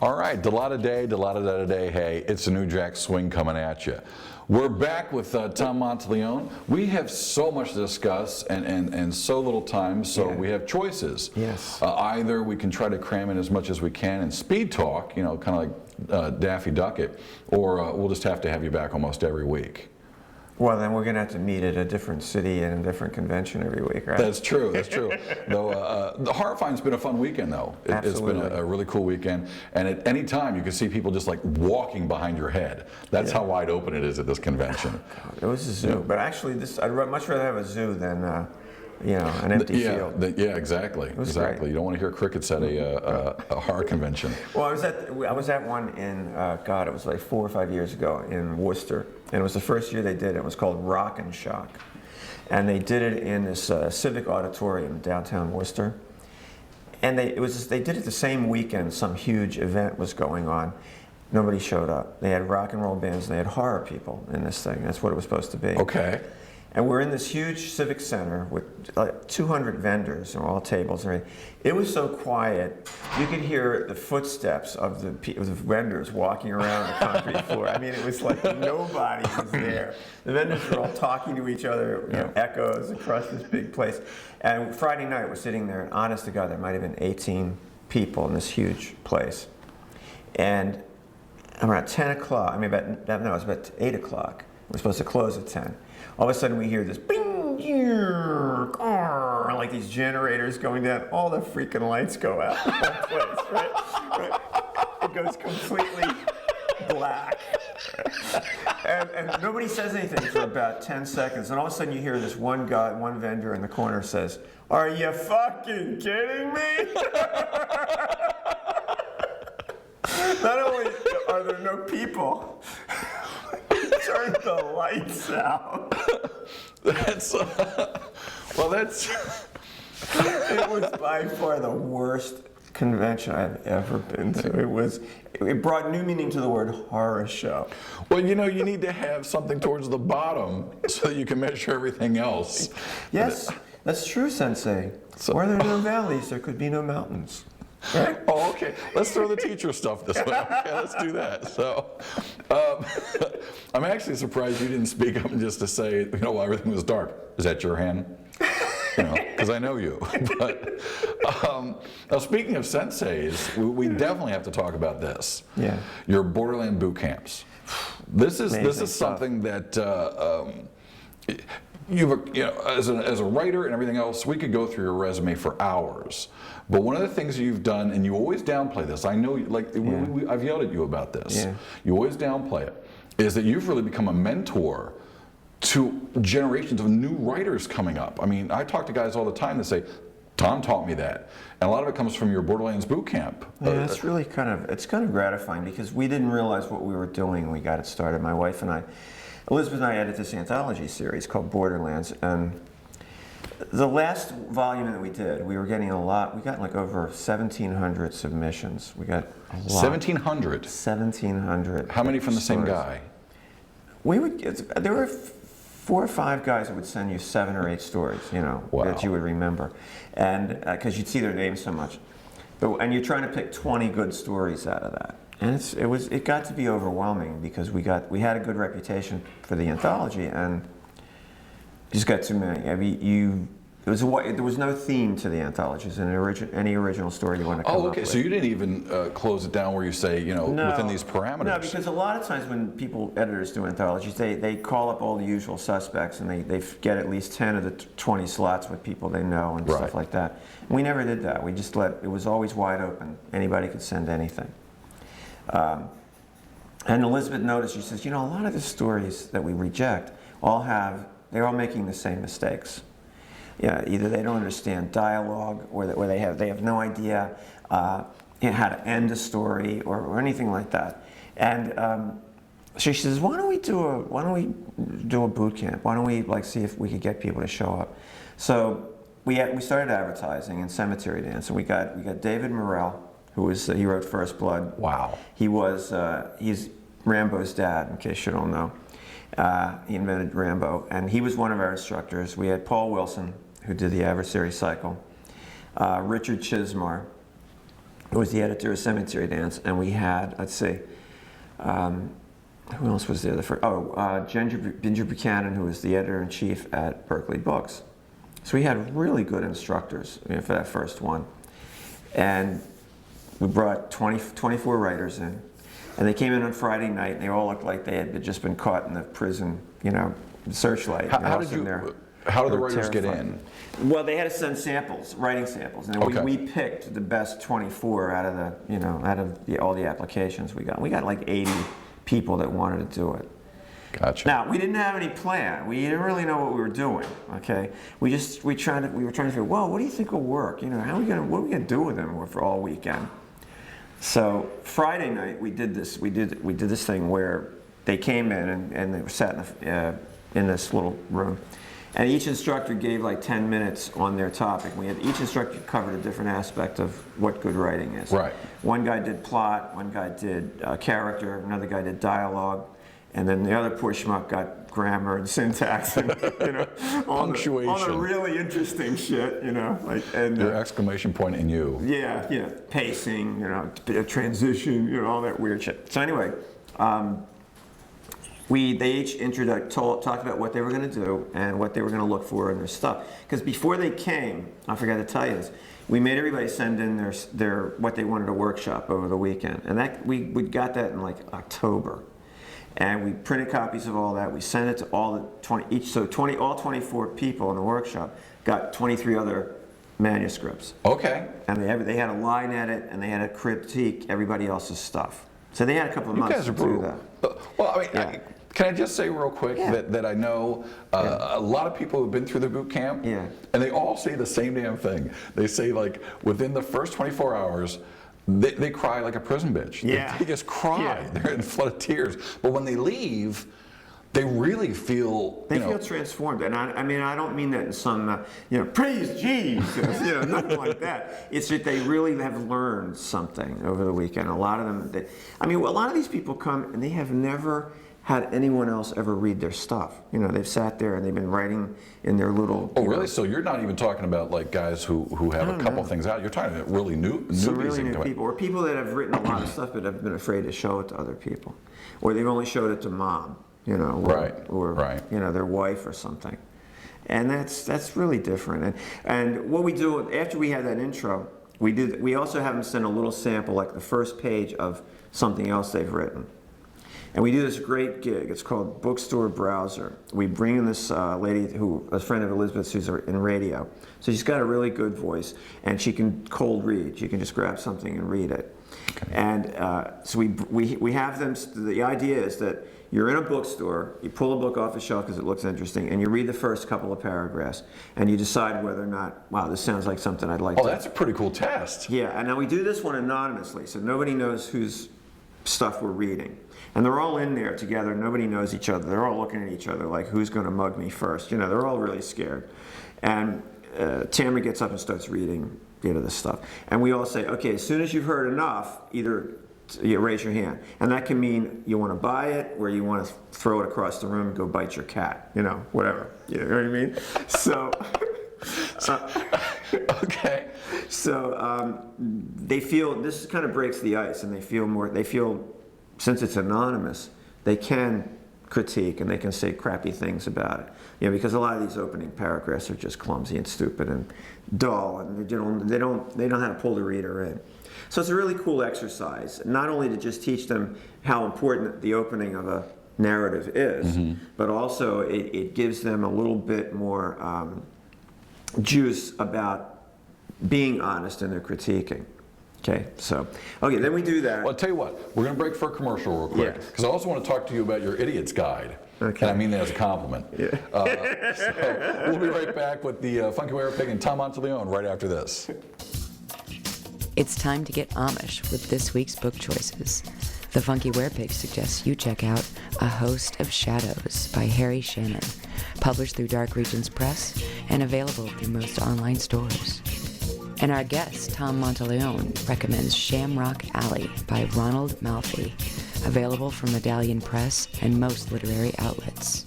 All right, day, hey, it's a new Jack Swing coming at you. We're back with Tom Monteleone. We have so much to discuss and so little time, so we have choices. Yes. Either we can try to cram in as much as we can and speed talk, you know, kind of like Daffy Duck-it, or we'll just have to have you back almost every week. Well, then we're going to have to meet at a different city and a different convention every week, right? That's true, that's true. Though the Horrifying's been a fun weekend, though. It's been a really cool weekend. And at any time, you can see people just like walking behind your head. That's how wide open it is at this convention. It was a zoo, but actually, I'd much rather have a zoo than you know, an empty field. Yeah, exactly. Exactly. Great. You don't want to hear crickets at a horror convention. Well, I was at one in God, it was like 4 or 5 years ago in Worcester, and it was the first year they did it. It was called Rock and Shock, and they did it in this civic auditorium downtown Worcester. And they did it the same weekend. Some huge event was going on. Nobody showed up. They had rock and roll bands. And they had horror people in this thing. That's what it was supposed to be. Okay. And we're in this huge civic center with like 200 vendors and all tables and everything. It was so quiet, you could hear the footsteps of the vendors walking around the concrete floor. I mean, it was like nobody was there. The vendors were all talking to each other, you know, echoes across this big place. And Friday night, we're sitting there, and honest to God, there might have been 18 people in this huge place. And around 10 o'clock, it was about 8 o'clock. We're supposed to close at 10. All of a sudden we hear this bing, like these generators going down. All the freaking lights go out in that place, right? It goes completely black. And nobody says anything for about 10 seconds. And all of a sudden you hear this one vendor in the corner says, "Are you fucking kidding me?" Not only are there no people, turn the lights out. It was by far the worst convention I've ever been to. It brought new meaning to the word horror show. Well, you know, you need to have something towards the bottom so that you can measure everything else. Yes, that's true, Sensei. Where there are no valleys, there could be no mountains. Right? Oh, okay. Let's throw the teacher stuff this way. Okay, let's do that. So, I'm actually surprised you didn't speak up just to say, you know, while everything was dark. Is that your hand? You know, because I know you. But now, speaking of senseis, we definitely have to talk about this. Yeah. Your Borderland boot camps. This is something that. As a writer and everything else, we could go through your resume for hours. But one of the things you've done, and you always downplay this, I know, like, I've yelled at you about this. Yeah. You always downplay it, is that you've really become a mentor to generations of new writers coming up. I mean, I talk to guys all the time that say, Tom taught me that. And a lot of it comes from your Borderlands boot camp. Yeah, it's really kind of gratifying, because we didn't realize what we were doing when we got it started. My wife and I, Elizabeth and I edited this anthology series called Borderlands, and the last volume that we did, we were getting a lot. We got like over 1,700 submissions. We got a lot. 1,700? 1,700. How many from the same guy? There were 4 or 5 guys that would send you 7 or 8 stories, you know, that you would remember, and because you'd see their names so much. And you're trying to pick 20 good stories out of that. And it got to be overwhelming, because we had a good reputation for the anthology, and just got too many. I mean, there was no theme to the anthologies in any original story you want to come up with. So you didn't even close it down where you say, you know, within these parameters. No, because a lot of times when editors do anthologies, they call up all the usual suspects, and they get at least 10 of the 20 slots with people they know and stuff like that. And we never did that. We just it was always wide open. Anybody could send anything. And Elizabeth noticed, she says, you know, a lot of the stories that we reject they're all making the same mistakes. Yeah, either they don't understand dialogue, or they have no idea how to end a story, or anything like that. And she says, why don't we do a boot camp? Why don't we see if we could get people to show up? So we started advertising in Cemetery Dance, and we got David Morrell, he wrote First Blood. Wow. He's Rambo's dad, in case you don't know. He invented Rambo, and he was one of our instructors. We had Paul Wilson, who did the Adversary Cycle, Richard Chismar, who was the editor of Cemetery Dance, and we had, let's see, who else was there? Ginger Buchanan, who was the editor-in-chief at Berkeley Books. So we had really good instructors, you know, for that first one. And we brought 24 writers in. And they came in on Friday night, and they all looked like they had just been caught in the prison, you know, searchbelight. How did the writers get in? Well, they had to send samples, writing samples, and we picked the best 24 out of the, you know, all the applications we got. We got like 80 people that wanted to do it. Gotcha. Now, we didn't have any plan. We didn't really know what we were doing. Okay, we were trying to figure, well, what do you think will work? You know, what are we gonna do with them for all weekend? So Friday night we did this. We did this thing where they came in and they were sat in this little room, and each instructor gave like 10 minutes on their topic. Each instructor covered a different aspect of what good writing is. Right. One guy did plot. One guy did character. Another guy did dialogue. And then the other poor schmuck got grammar and syntax and, you know, punctuation. All the really interesting shit, you know, like, and your exclamation point in you. Yeah, pacing, you know, transition, you know, all that weird shit. So anyway, they each talked about what they were going to do and what they were going to look for in their stuff. Because before they came, I forgot to tell you this, we made everybody send in their what they wanted to workshop over the weekend, and that we got that in like October. And we printed copies of all that. We sent it to all the all 24 people in the workshop got 23 other manuscripts. Okay. And they had a line edit, and they had to critique everybody else's stuff. So they had a couple of months to do that. Well, I mean, can I just say real quick that I know a lot of people who've been through the boot camp, and they all say the same damn thing. They say, like, within the first 24 hours, they cry like a prison bitch. Yeah. They just cry. They're in a flood of tears. But when they leave, they really feel feel transformed. And I mean, I don't mean that in some praise Jesus, nothing like that. It's that they really have learned something over the weekend. A lot of them, a lot of these people come and they have never had anyone else ever read their stuff. You know, they've sat there and they've been writing in their little... Oh, really? So you're not even talking about like guys who have a couple things out. You're talking about really some really new people, or people that have written a lot of stuff but have been afraid to show it to other people, or they've only showed it to mom, or their wife or something. And that's really different. And what we do after we have that intro, we also have them send a little sample, like the first page of something else they've written. And we do this great gig. It's called Bookstore Browser. We bring in this lady a friend of Elizabeth's, who's in radio. So she's got a really good voice, and she can cold read. She can just grab something and read it. Okay. And so we have them. The idea is that you're in a bookstore, you pull a book off a shelf because it looks interesting, and you read the first couple of paragraphs, and you decide whether or not, wow, this sounds like something I'd like to. Oh, that's a pretty cool test. Yeah, and now we do this one anonymously, so nobody knows whose stuff we're reading. And they're all in there together. Nobody knows each other. They're all looking at each other like, who's going to mug me first? You know, they're all really scared. And Tamara gets up and starts reading this stuff. And we all say, okay, as soon as you've heard enough, either you raise your hand. And that can mean you want to buy it, or you want to throw it across the room and go bite your cat. Whatever. You know what I mean? So... okay. So they feel, this kind of breaks the ice, and they feel, since it's anonymous, they can critique and they can say crappy things about it. Because a lot of these opening paragraphs are just clumsy and stupid and dull, and they don't know how to pull the reader in. So it's a really cool exercise, not only to just teach them how important the opening of a narrative is, but also it gives them a little bit more juice about being honest in their critiquing. Okay, then we do that. Well, I'll tell you what, we're going to break for a commercial real quick, because I also want to talk to you about your Idiot's Guide. Okay. And I mean that as a compliment. Yeah. So we'll be right back with the Funky Werepig and Tom Monteleone right after this. It's time to get Amish with this week's book choices. The Funky Werepig suggests you check out A Host of Shadows by Harry Shannon, published through Dark Regions Press and available through most online stores. And our guest, Tom Monteleone, recommends Shamrock Alley by Ronald Malfi, available from Medallion Press and most literary outlets.